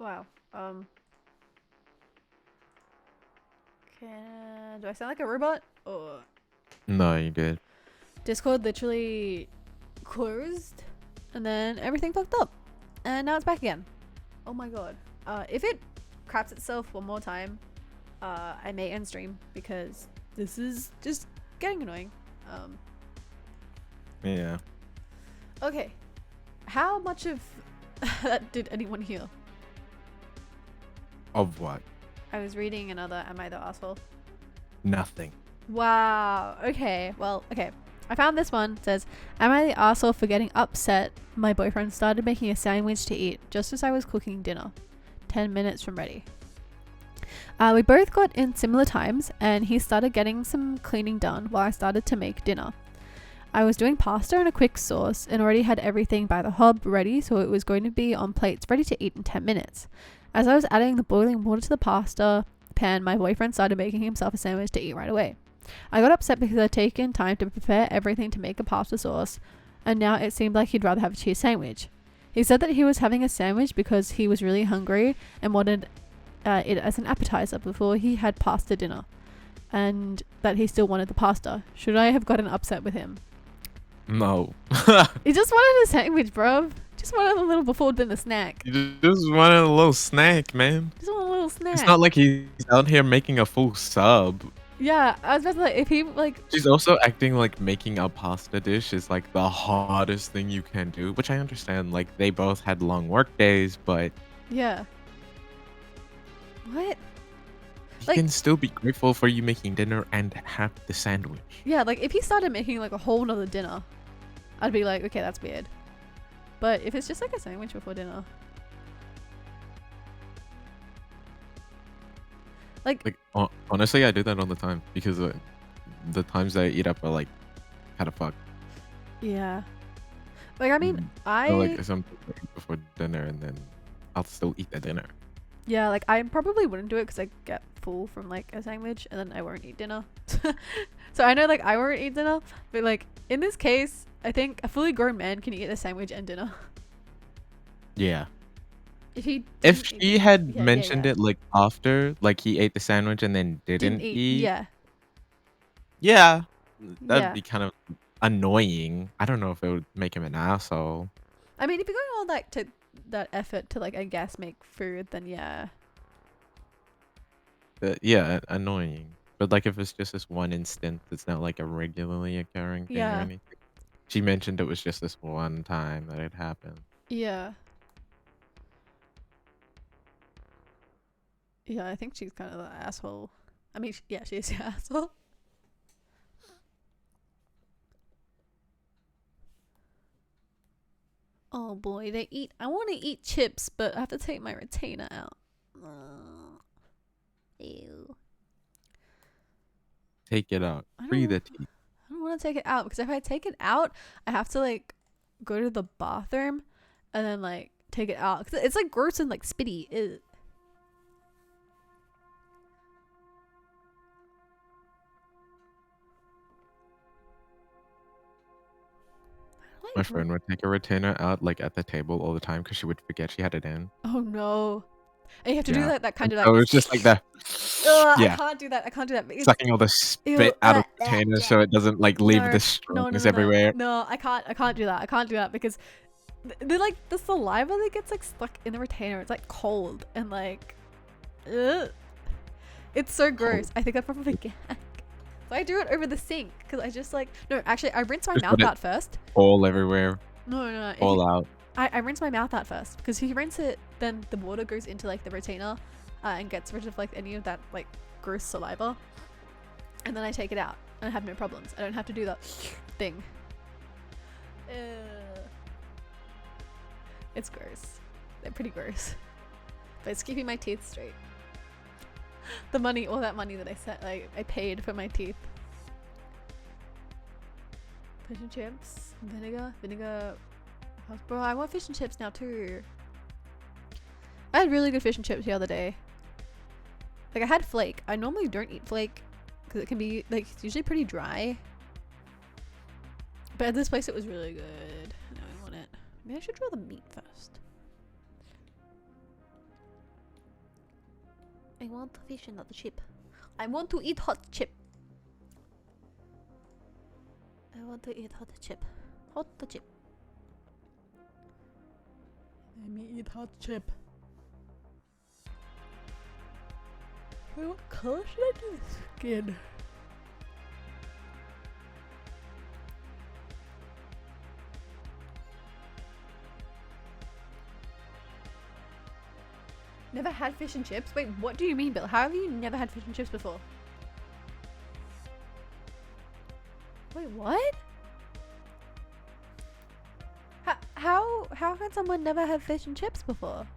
Wow. Do I sound like a robot? Or No, you did. Discord literally closed, and then everything fucked up, and now it's back again. Oh my god. If it craps itself one more time, I may end stream because this is just getting annoying. Yeah. Okay. How much of that did anyone hear? Of what? I was reading another Am I the Asshole? Nothing. Wow. Okay. Well, okay. I found this one. It says, Am I the asshole for getting upset? My boyfriend started making a sandwich to eat just as I was cooking dinner. 10 minutes from ready. We both got in similar times, and he started getting some cleaning done while I started to make dinner. I was doing pasta in a quick sauce and already had everything by the hob ready, so it was going to be on plates ready to eat in 10 minutes. As I was adding the boiling water to the pasta pan, my boyfriend started making himself a sandwich to eat right away. I got upset because I'd taken time to prepare everything to make a pasta sauce, and now it seemed like he'd rather have a cheese sandwich. He said that he was having a sandwich because he was really hungry and wanted it as an appetizer before he had pasta dinner, and that he still wanted the pasta. Should I have gotten upset with him? No. He just wanted a sandwich, bro. Just wanted a little before dinner snack. You just wanted a little snack, man. Just want a little snack. It's not like he's out here making a full sub. Yeah, I was about to like, if he like. She's also acting like making a pasta dish is like the hardest thing you can do, which I understand. Like they both had long work days, but Yeah. What? you Like- can still be grateful for you making dinner and have the sandwich. Yeah, like if he started making like a whole nother dinner, I'd be like, okay, that's weird. But if it's just like a sandwich before dinner. Like honestly, I do that all the time because the times I eat up are like kind of fucked. Yeah. Like I mean, So, like something before dinner, and then I'll still eat the dinner. yeah, like I probably wouldn't do it because I get full from like a sandwich and then I won't eat dinner. So I know like I won't eat dinner, but like in this case, I think a fully grown man can eat a sandwich and dinner. Yeah. If he If didn't eat she dinner- had yeah, mentioned yeah. it like after, like he ate the sandwich and then didn't eat, Yeah. yeah, that'd Yeah. be kind of annoying. I don't know if it would make him an asshole. I mean, if you're going all that effort to like I guess make food, then yeah. Yeah, annoying. But like if it's just this one instance, it's not like a regularly occurring thing or Yeah. anything. She mentioned it was just this one time that it happened. Yeah. Yeah, I think she's kind of the asshole. I mean, yeah, she is the asshole. Oh boy, they eat. I want to eat chips, but I have to take my retainer out. Ew. Take it out. I Free don't, the teeth. I don't want to take it out because if I take it out, I have to like go to the bathroom and then like take it out. 'Cause it's like gross and like spitty. Ew. My friend would take a retainer out like at the table all the time because she would forget she had it in. Oh no. And you have to do that kind of So it's just like that. Ugh, Yeah. I can't do that. I can't do that. It's, Sucking all the spit out of the retainer so it doesn't like leave the strings everywhere. No, I can't do that. I can't do that because the like the saliva that gets like stuck in the retainer, it's like cold and like ugh. It's so gross. I think I probably gag. So I do it over the sink because I just like no, actually I rinse my Just mouth let it out first. All everywhere. No. If All you- out. I rinse my mouth out first because if you rinse it, then the water goes into like the retainer and gets rid of like any of that like gross saliva, and then I take it out and I have no problems. I don't have to do that thing. It's gross. They're pretty gross, but it's keeping my teeth straight. The money, all that money that I paid for my teeth. Fish and chips, vinegar. Bro, I want fish and chips now too. I had really good fish and chips the other day. Like I had flake. I normally don't eat flake because it can be like it's usually pretty dry. But at this place it was really good. Now I want it. Maybe I should draw the meat first. I want fish and not the chip. I want to eat hot chip. I want to eat hot chip. Hot chip. Let me eat hot chip. Wait, what color should I do the skin? Never had fish and chips? Wait, what do you mean, Bill? How have you never had fish and chips before? Wait, what? How can someone never have fish and chips before?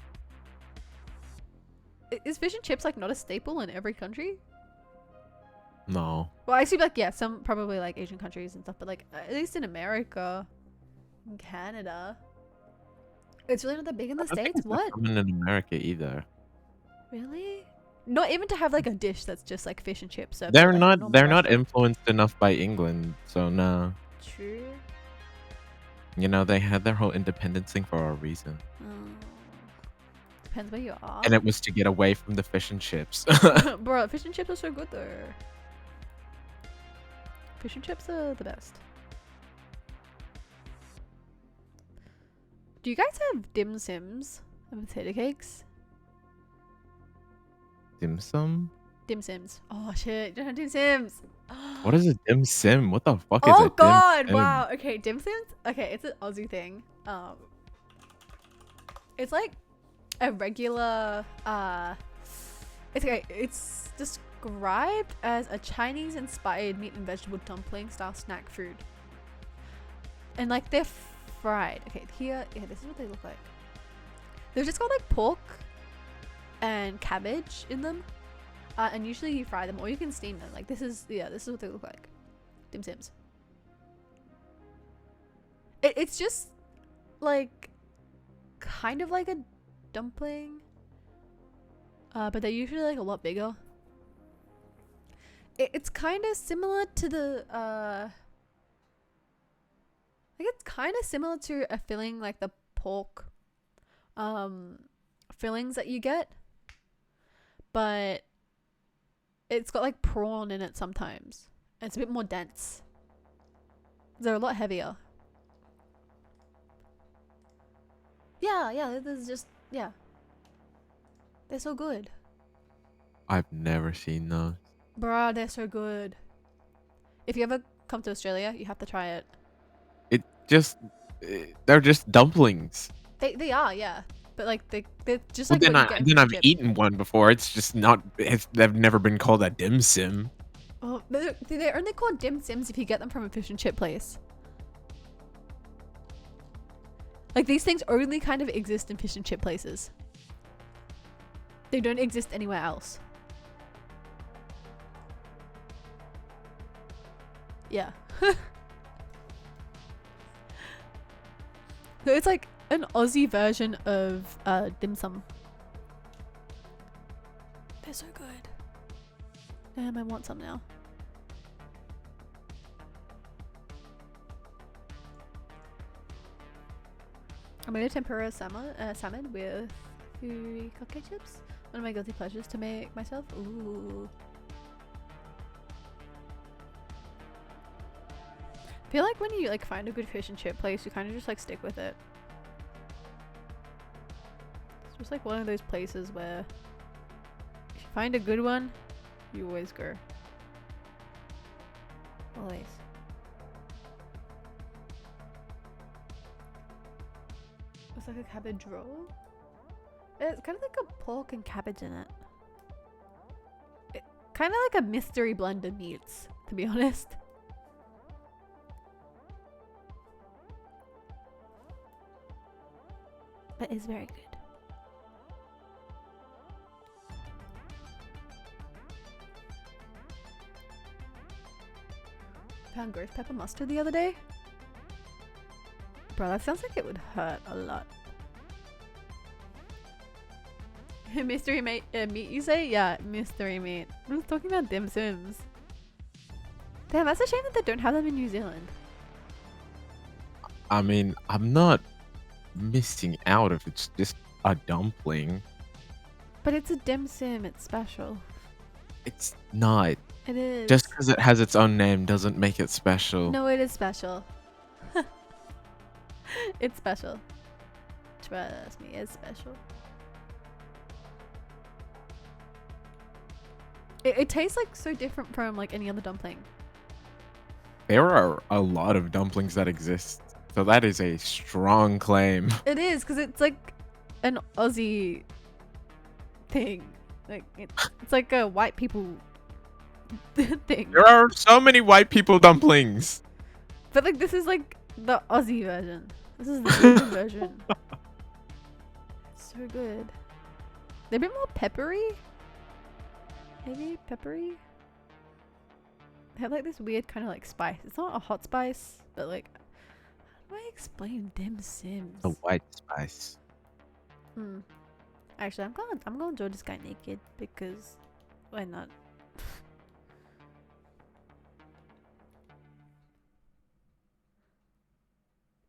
Is fish and chips like not a staple in every country? No. Well, I see like yeah, some probably like Asian countries and stuff, but like at least in America, in Canada, it's really not that big in the States. What? Common in America either. Really? Not even to have like a dish that's just like fish and chips. So They're like not. They're not restaurant. influenced enough by England, so no. True. You know, they had their whole independence thing for a reason, Depends where you are. and it was to get away from the fish and chips. Bro, fish and chips are so good though. Fish and chips are the best. Do you guys have dim sims and potato cakes? Dim sum? Dim sims. Oh shit, you don't have dim sims. What is a dim sim? What the fuck is Oh a god, dim sim? wow. Okay, dim sims. Okay, it's an Aussie thing. It's like a regular it's okay, it's described as a Chinese inspired meat and vegetable dumpling style snack food. And like they're fried. Okay, here, yeah, this is what they look like. They've just got like pork and cabbage in them. And usually you fry them or you can steam them. Like this is what they look like. Dim sims. It's just like kind of like a dumpling. But they're usually like a lot bigger. It's kind of similar to the like it's kind of similar to a filling like the pork fillings that you get. But it's got like prawn in it sometimes. And it's a bit more dense. They're a lot heavier. Yeah, there's just, yeah. They're so good. I've never seen those. Bruh, they're so good. If you ever come to Australia, you have to try it. They're just dumplings. They are, yeah. But like they're just Well, like what you get in I've chip. eaten one before. It's just not. They've never been called a dim sim. Oh, they're only called dim sims if you get them from a fish and chip place. Like these things only kind of exist in fish and chip places. They don't exist anywhere else. Yeah. So it's like an Aussie version of dim sum. They're so good. Damn, I want some now. I made a tempura salmon with furikake chips. One of my guilty pleasures to make myself. Ooh. I feel like when you like find a good fish and chip place, you kind of just like stick with it. It's just like one of those places where if you find a good one, you always go. Always. It's like a cabbage roll. It's kind of like a pork and cabbage in it. Kind of like a mystery blend of meats, to be honest. But it's very good. Found ghost pepper mustard the other day. Bro, that sounds like it would hurt a lot. Mystery meat, you say? Yeah, mystery meat. I was talking about dim sims. Damn, that's a shame that they don't have them in New Zealand. I mean, I'm not missing out if it's just a dumpling. But it's a dim sim. It's special. It's not. It is. Just because it has its own name doesn't make it special. No, it is special. It's special. Trust me, it's special. It tastes like so different from like any other dumpling. There are a lot of dumplings that exist, so that is a strong claim. It is, because it's like an Aussie thing. Like it's like a white people thing. There are so many white people dumplings. But like this is like the Aussie version. This is the Asian version. So good. They're a bit more peppery. Maybe peppery. They have like this weird kind of like spice. It's not a hot spice, but like, how do I explain dim sims? The white spice. Actually, I'm gonna draw this guy naked because why not?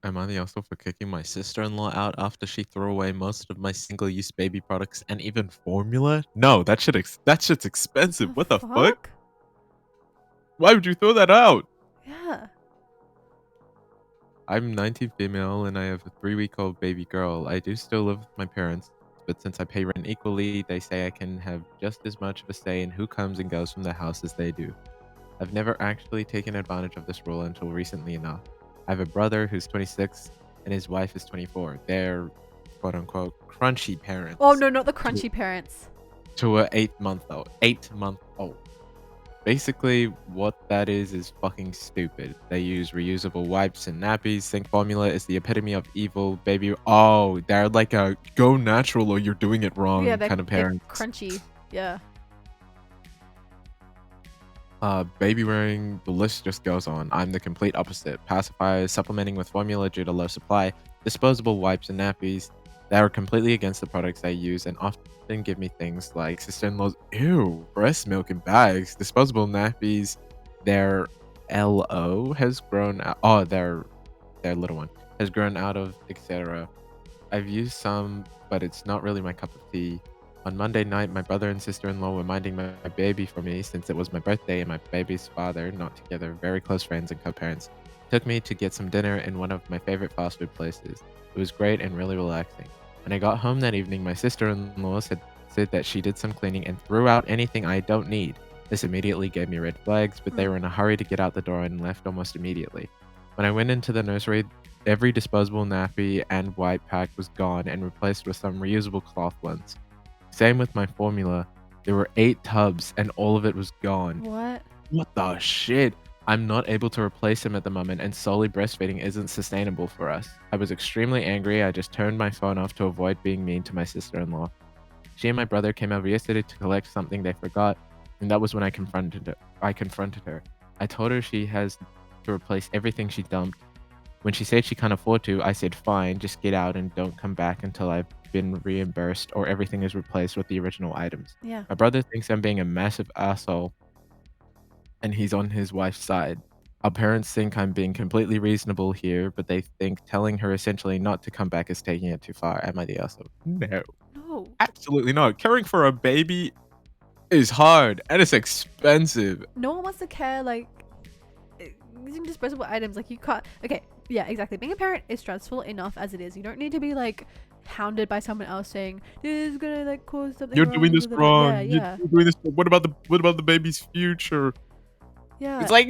Am I the asshole for kicking my sister-in-law out after she threw away most of my single-use baby products and even formula? No, that shit's expensive. What the fuck? Why would you throw that out? Yeah. I'm 19 female and I have a 3-week-old baby girl. I do still live with my parents, but since I pay rent equally, they say I can have just as much of a say in who comes and goes from the house as they do. I've never actually taken advantage of this rule until recently enough. I have a brother who's 26 and his wife is 24. They're quote-unquote crunchy parents. Oh no, not the crunchy parents. To a 8-month-old. Basically, what that is fucking stupid. They use reusable wipes and nappies. Think formula is the epitome of evil baby. Oh, they're like a go natural or you're doing it wrong kind of parents. Crunchy. Yeah. Baby wearing, the list just goes on. I'm the complete opposite. Pacifiers, supplementing with formula due to low supply, disposable wipes and nappies. They are completely against the products I use and often give me things like sister-in-law's, ew, breast milk in bags, disposable nappies. Their LO has grown out, their little one has grown out of, etc. I've used some, but it's not really my cup of tea. On Monday night, my brother and sister-in-law were minding my baby for me since it was my birthday, and my baby's father, not together, very close friends and co-parents, took me to get some dinner in one of my favorite fast food places. It was great and really relaxing. When I got home that evening, my sister-in-law said that she did some cleaning and threw out anything I don't need. This immediately gave me red flags, but they were in a hurry to get out the door and left almost immediately. When I went into the nursery, every disposable nappy and wipe pack was gone and replaced with some reusable cloth ones. Same with my formula. There were 8 tubs and all of it was gone. What? What the shit? I'm not able to replace him at the moment and solely breastfeeding isn't sustainable for us. I was extremely angry. I just turned my phone off to avoid being mean to my sister-in-law. She and my brother came over yesterday to collect something they forgot, and that was when I confronted her. I told her she has to replace everything she dumped. When she said she can't afford to, I said fine, just get out and don't come back until I've been reimbursed or everything is replaced with the original items. Yeah. My brother thinks I'm being a massive asshole and he's on his wife's side. Our parents think I'm being completely reasonable here, but they think telling her essentially not to come back is taking it too far. Am I the asshole? No. No. Absolutely not. Caring for a baby is hard and it's expensive. No one wants to care, like, using disposable items, like, you can't. Okay, yeah, exactly. Being a parent is stressful enough as it is. You don't need to be, like, hounded by someone else saying, this is gonna, like, cause something You're wrong. doing this wrong. Yeah. You're doing this. What about the baby's future? Yeah. It's like,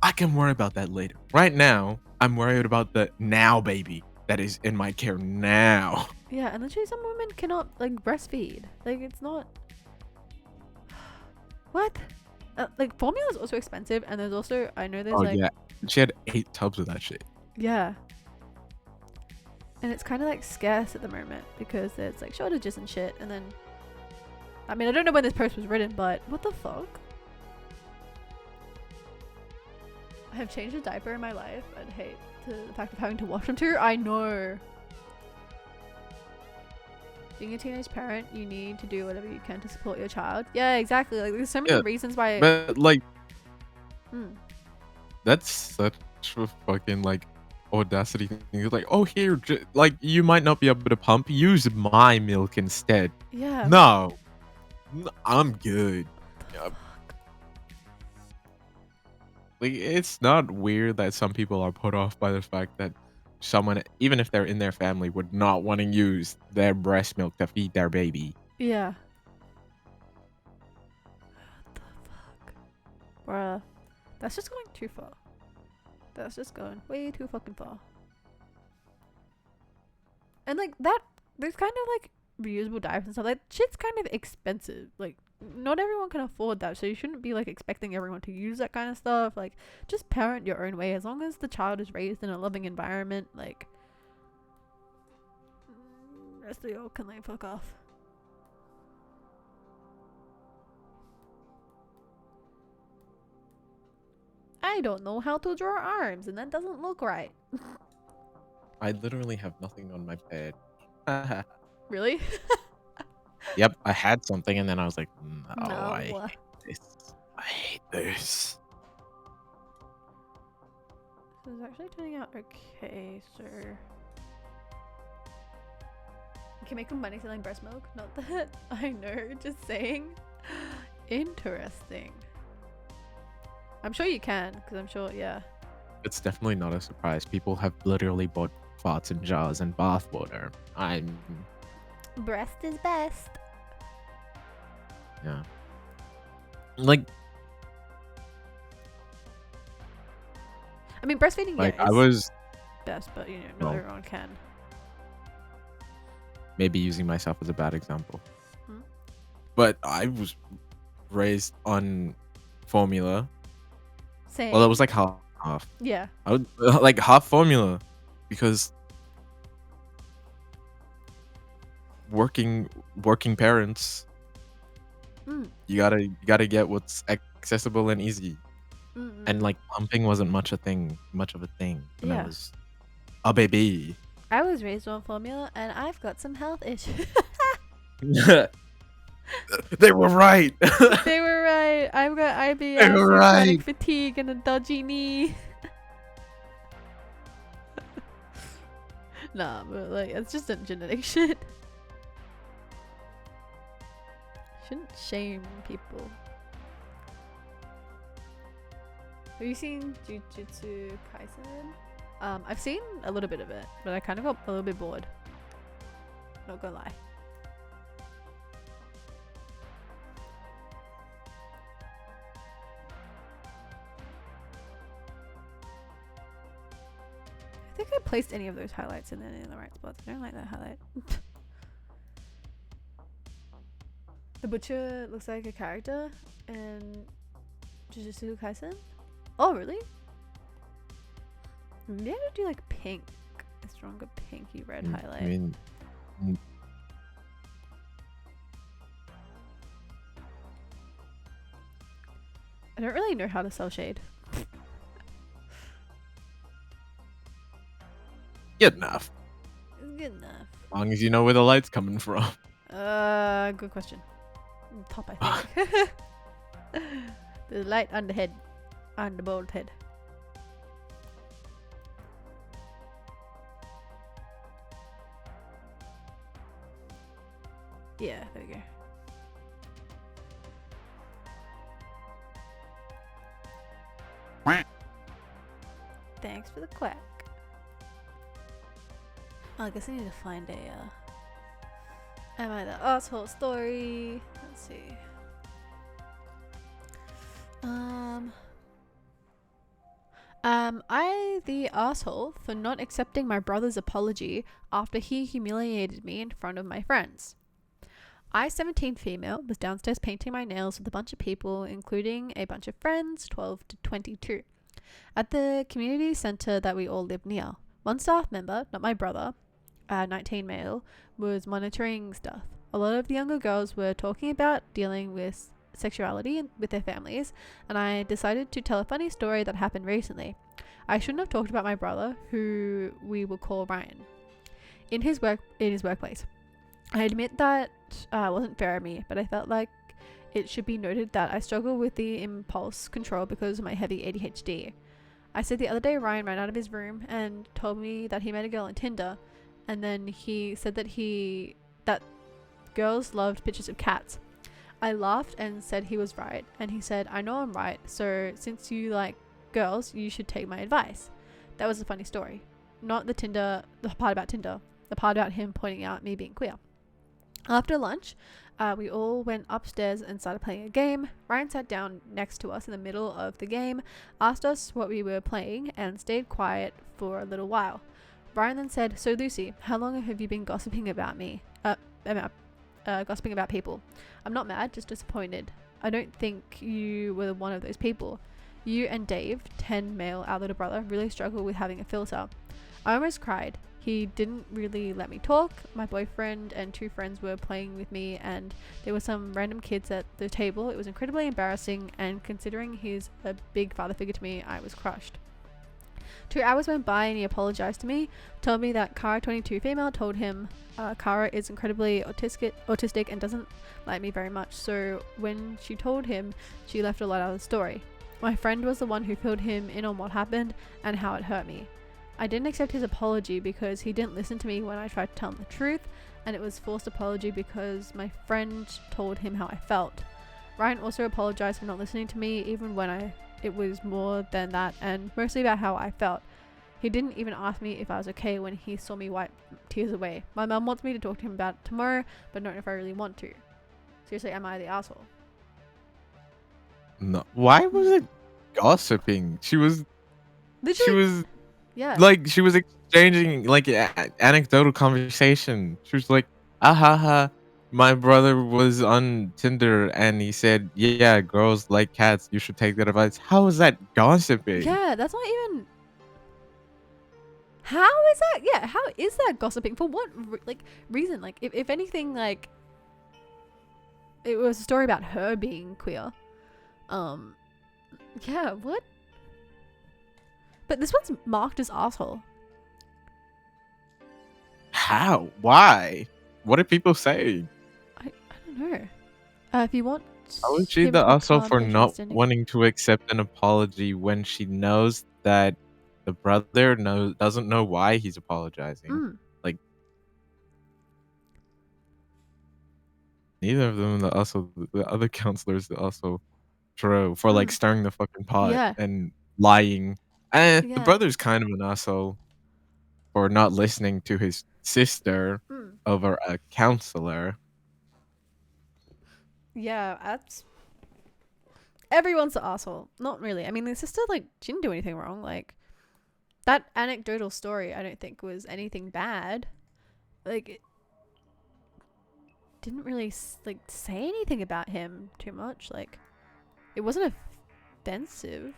I can worry about that later. Right now, I'm worried about the now baby that is in my care now. Yeah, and literally some women cannot, like, breastfeed. Like, it's not... What? Like, formula is also expensive, and there's also, I know there's, like... yeah. She had 8 tubs of that shit. Yeah. And it's kind of, like, scarce at the moment, because there's, like, shortages and shit, and then... I mean, I don't know when this post was written, but what the fuck? I have changed a diaper in my life. I'd hate the fact of having to wash them too. I know. Being a teenage parent, you need to do whatever you can to support your child. Yeah, exactly. Like, there's so many reasons why. But like, that's such a fucking like audacity thing. He's like, oh, here, like, you might not be able to pump. Use my milk instead. Yeah. No, I'm good. Yeah, like, it's not weird that some people are put off by the fact that someone, even if they're in their family, would not want to use their breast milk to feed their baby. Yeah. What the fuck? Bruh. That's just going too far. That's just going way too fucking far. And like that, there's kind of like reusable diapers and stuff. Like shit's kind of expensive. Like not everyone can afford that, so you shouldn't be like expecting everyone to use that kind of stuff. Like just parent your own way. As long as the child is raised in a loving environment, like rest of y'all can like fuck off. I don't know how to draw arms, and that doesn't look right. I literally have nothing on my bed. Really? Yep, I had something and then I was like, no, No. I hate this. I hate this. This is actually turning out okay, sir. You can make money selling breast milk? Not that I know, just saying. Interesting. I'm sure you can, because I'm sure, yeah. It's definitely not a surprise. People have literally bought farts in jars and bath water. Breast is best. Yeah. Like, I mean, breastfeeding, like yeah, I is was best, but you know, not well, everyone can. maybe using myself as a bad example. Hmm? But I was raised on formula. Same. Well, it was like half. Yeah. I would like half formula because working parents, Mm. you gotta get what's accessible and easy. Mm-mm. And like pumping wasn't much of a thing when I Yeah. was a baby. I was raised on formula, and I've got some health issues. They were right. They were right. I've got IBS, They were chronic right. fatigue, and a dodgy knee. Nah, but like it's just a genetic shit. Shouldn't shame people. Have you seen Jujutsu Kaisen? I've seen a little bit of it, but I kind of got a little bit bored. Not gonna lie. I think I placed any of those highlights in the right spots. I don't like that highlight. The butcher looks like a character in Jujutsu Kaisen. Oh, really? Maybe I would do like pink, a stronger pinky red highlight. I mean, I don't really know how to sell shade. good enough. It's good enough. As long as you know where the light's coming from. Good question. Top, I think. The light on the head, on the bald head. Yeah, there we go. Thanks for the quack. Oh, I guess I need to find a, am I the asshole story? Let's see. I the asshole for not accepting my brother's apology after he humiliated me in front of my friends. I, 17 female, was downstairs painting my nails with a bunch of people, including a bunch of friends, 12 to 22, at the community centre that we all live near. One staff member, not my brother, 19 male, was monitoring stuff. A lot of the younger girls were talking about dealing with sexuality with their families, and I decided to tell a funny story that happened recently. I shouldn't have talked about my brother, who we will call Ryan, in his workplace. I admit that wasn't fair of me, but I felt like it should be noted that I struggle with the impulse control because of my heavy ADHD. I said the other day Ryan ran out of his room and told me that he met a girl on Tinder, and then he said that girls loved pictures of cats. I laughed and said he was right, and he said, I know I'm right, so since you like girls, you should take my advice. That was a funny story. Not the part about Tinder, the part about him pointing out me being queer. After lunch, we all went upstairs and started playing a game. Ryan sat down next to us in the middle of the game, asked us what we were playing, and stayed quiet for a little while. Ryan then said, So Lucy, how long have you been gossiping about me? Gossiping about people. I'm not mad, just disappointed. I don't think you were one of those people. You and Dave, 10 male, our little brother, really struggle with having a filter. I almost cried. He didn't really let me talk. My boyfriend and 2 friends were playing with me, and there were some random kids at the table. It was incredibly embarrassing, and considering he's a big father figure to me, I was crushed. 2 hours went by and he apologized to me, told me that Kara 22 female told him Kara is incredibly autistic and doesn't like me very much, so when she told him, she left a lot out of the story. My friend was the one who filled him in on what happened and how it hurt me. I didn't accept his apology because he didn't listen to me when I tried to tell him the truth, and it was forced apology because my friend told him how I felt. Ryan also apologized for not listening to me even when it was more than that and mostly about how I felt. He didn't even ask me if I was okay when he saw me wipe tears away. My mum wants me to talk to him about it tomorrow, but don't know if I really want to. Seriously, am I the asshole? No. Why was it gossiping? She was Literally, yeah. like she was exchanging like anecdotal conversation. She was like, "Ah ha ha, my brother was on Tinder and he said, yeah, girls like cats. You should take that advice." How is that gossiping? Yeah, that's not even. How is that? Yeah, how is that gossiping? For what reason? Like, if anything, like, it was a story about her being queer. Yeah, what? But this one's marked as asshole. How? Why? What are people saying? I don't know. If you want How is she him the to asshole become for not interesting. wanting to accept an apology when she knows that the brother doesn't know why he's apologizing? Like, neither of them, the other counselors, also true for like stirring the fucking pot Yeah. and lying. The Yeah. brother's kind of an asshole for not listening to his sister over a counselor. Yeah, that's everyone's an asshole. Not really. I mean, the sister, like, she didn't do anything wrong. Like, that anecdotal story, I don't think was anything bad. Like, it didn't really like say anything about him too much. Like, it wasn't offensive.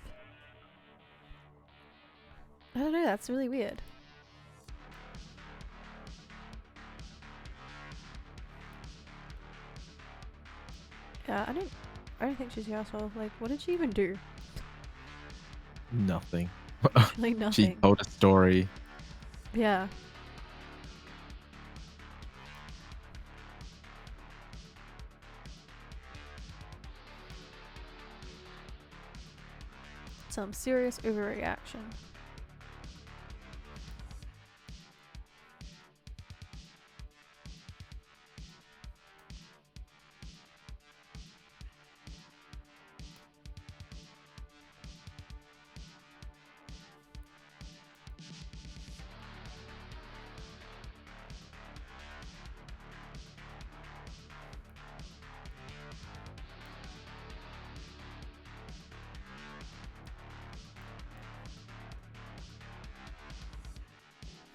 I don't know. That's really weird. Yeah, I don't think she's the asshole. Like, what did she even do? Nothing. Literally nothing. She told a story. Yeah. Some serious overreaction.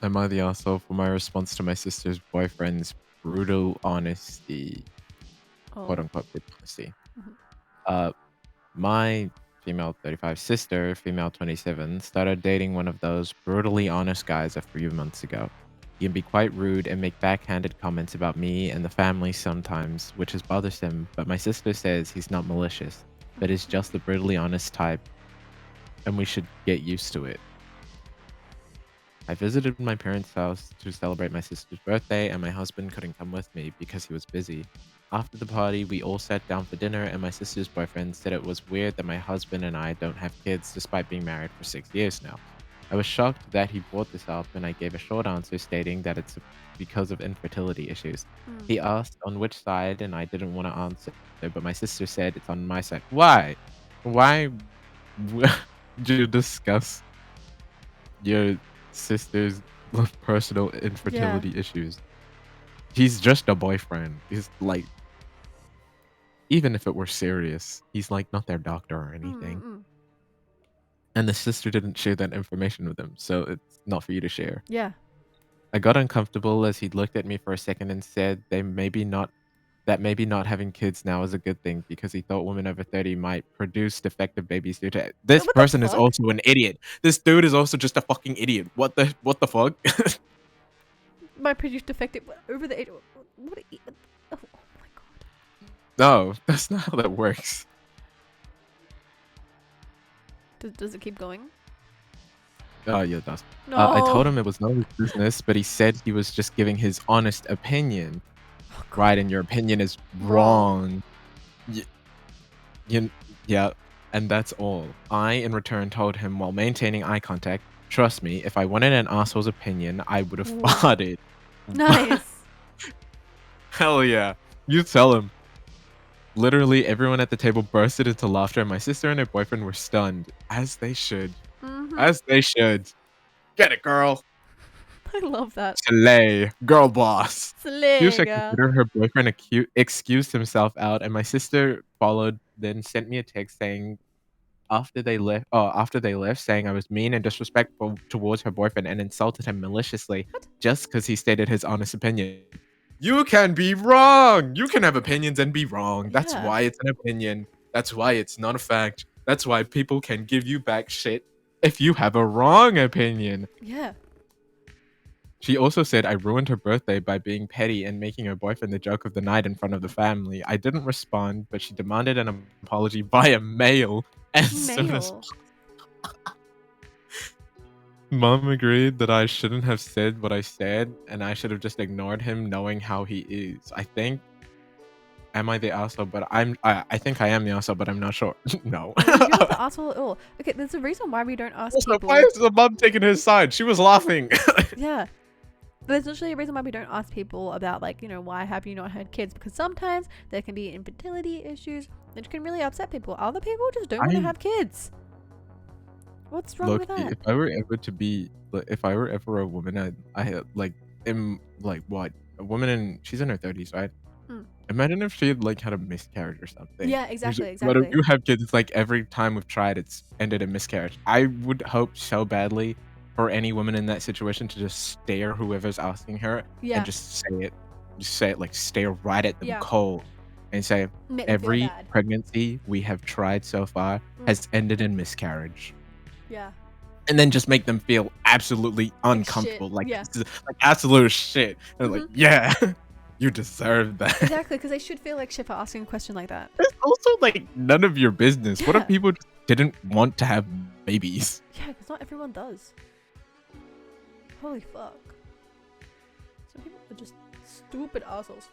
Am I the asshole for my response to my sister's boyfriend's brutal honesty? Quote unquote brutal honesty. Mhm. My female 35 sister, female 27, started dating one of those brutally honest guys a few months ago. He can be quite rude and make backhanded comments about me and the family sometimes, which is bothersome, but my sister says he's not malicious, but is just the brutally honest type, and we should get used to it. I visited my parents' house to celebrate my sister's birthday, and my husband couldn't come with me because he was busy. After the party, we all sat down for dinner, and my sister's boyfriend said it was weird that my husband and I don't have kids despite being married for 6 years now. I was shocked that he brought this up, and I gave a short answer stating that it's because of infertility issues. Mm. He asked on which side, and I didn't want to answer, but my sister said it's on my side. Why? Why would you discuss your sister's personal Yeah. infertility issues? He's just a boyfriend. He's like, even if it were serious, he's like not their doctor or anything. Mm. And the sister didn't share that information with him, so it's not for you to share. Yeah. I got uncomfortable as he looked at me for a second and said maybe not having kids now is a good thing because he thought women over 30 might produce defective babies due to it. This What the person is fuck? also an idiot. This dude is also just a fucking idiot. What the fuck? My produce defective over the age. What? Oh my god. No, that's not how that works. Does it keep going? Oh, yeah, it does. No. I told him it was none of his business, but he said he was just giving his honest opinion. Oh, God. Right, and your opinion is Wrong. wrong. Y- you, yeah, and that's all. I, in return, told him while maintaining eye contact, trust me, if I wanted an asshole's opinion, I would have Ooh. farted. Nice. Hell yeah. You tell him. Literally, everyone at the table bursted into laughter, and my sister and her boyfriend were stunned. As they should. Mhm. As they should. Get it, girl. I love that. Slay. Girl boss. Few Slay, seconds girl. later, her boyfriend excused himself out, and my sister followed, then sent me a text saying after they left, saying I was mean and disrespectful towards her boyfriend and insulted him maliciously What? just because he stated his honest opinion. You can be wrong. You can have opinions and be wrong. That's Yeah. why it's an opinion. That's why it's not a fact. That's why people can give you back shit if you have a wrong opinion. Yeah. She also said I ruined her birthday by being petty and making her boyfriend the joke of the night in front of the family. I didn't respond, but she demanded an apology via mail as soon as Male. Mom agreed that I shouldn't have said what I said, and I should have just ignored him knowing how he is. I think am I the asshole? But I think I am the asshole, but I'm not sure. No. No, you're not the asshole at all. Okay, there's a reason why we don't ask Also, people. why is the mom taking his side? She was laughing. Yeah. There's literally a reason why we don't ask people about, like, you know, why have you not had kids? Because sometimes there can be infertility issues which can really upset people. Other people just don't want to I have kids. What's wrong look, with that? if I were ever to be, like, if I were ever a woman, I had like am like what a woman in she's in her 30s, right? Hmm. Imagine if she had like had a miscarriage or something. Yeah, exactly, But if exactly. you have kids, it's like every time we've tried, it's ended in miscarriage. I would hope so badly for any woman in that situation to just stare whoever's asking her Yeah. and just say it. Just say it, like stare right at them Yeah. cold and say, Make them feel every bad. pregnancy we have tried so far has ended in miscarriage. Yeah. And then just make them feel absolutely uncomfortable, shit, like yeah. this is like absolute shit. And like, yeah, you deserve that. Exactly, because they should feel like shit for asking a question like that. It's also like none of your business. What Yeah. if people just didn't want to have babies? Yeah, because not everyone does. Holy fuck. Some people are just stupid assholes.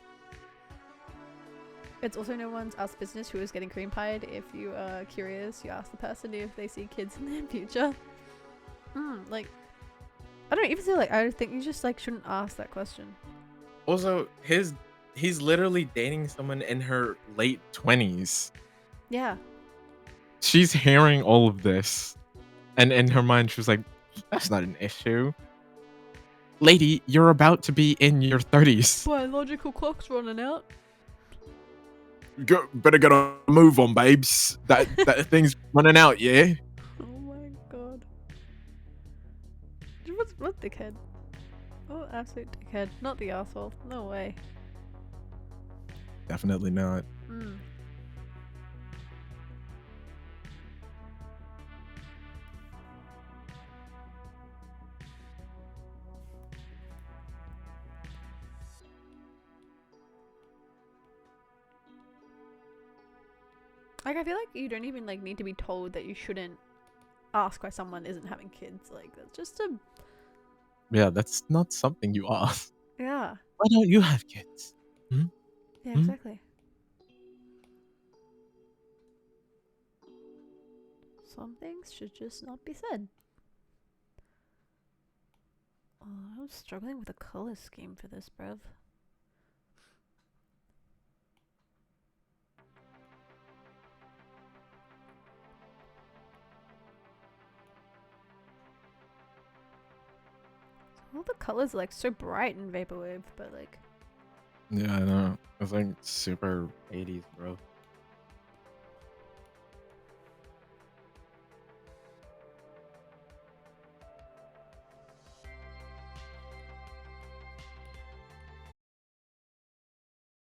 It's also no one's ass business who is getting cream pied. If you are curious, you ask the person if they see kids in their future. Like, I don't even feel like, I think you just like shouldn't ask that question. Also, he's literally dating someone in her late 20s. Yeah. She's hearing all of this. And in her mind, she was like, that's not an issue. Lady, you're about to be in your 30s. Biological clock's running out. Better get a move on, babes. That thing's running out, yeah? Oh my god. What dickhead? Oh, absolute dickhead. Not the asshole. No way. Definitely not. Like, I feel like you don't even like need to be told that you shouldn't ask why someone isn't having kids. Like, that's just a Yeah, that's not something you ask. yeah. Why don't you have kids? Yeah, exactly. Some things should just not be said. Oh, I'm struggling with a color scheme for this, bruv. All the colors are like so bright in Vaporwave, but like Yeah, I know. It's like super 80s, bro.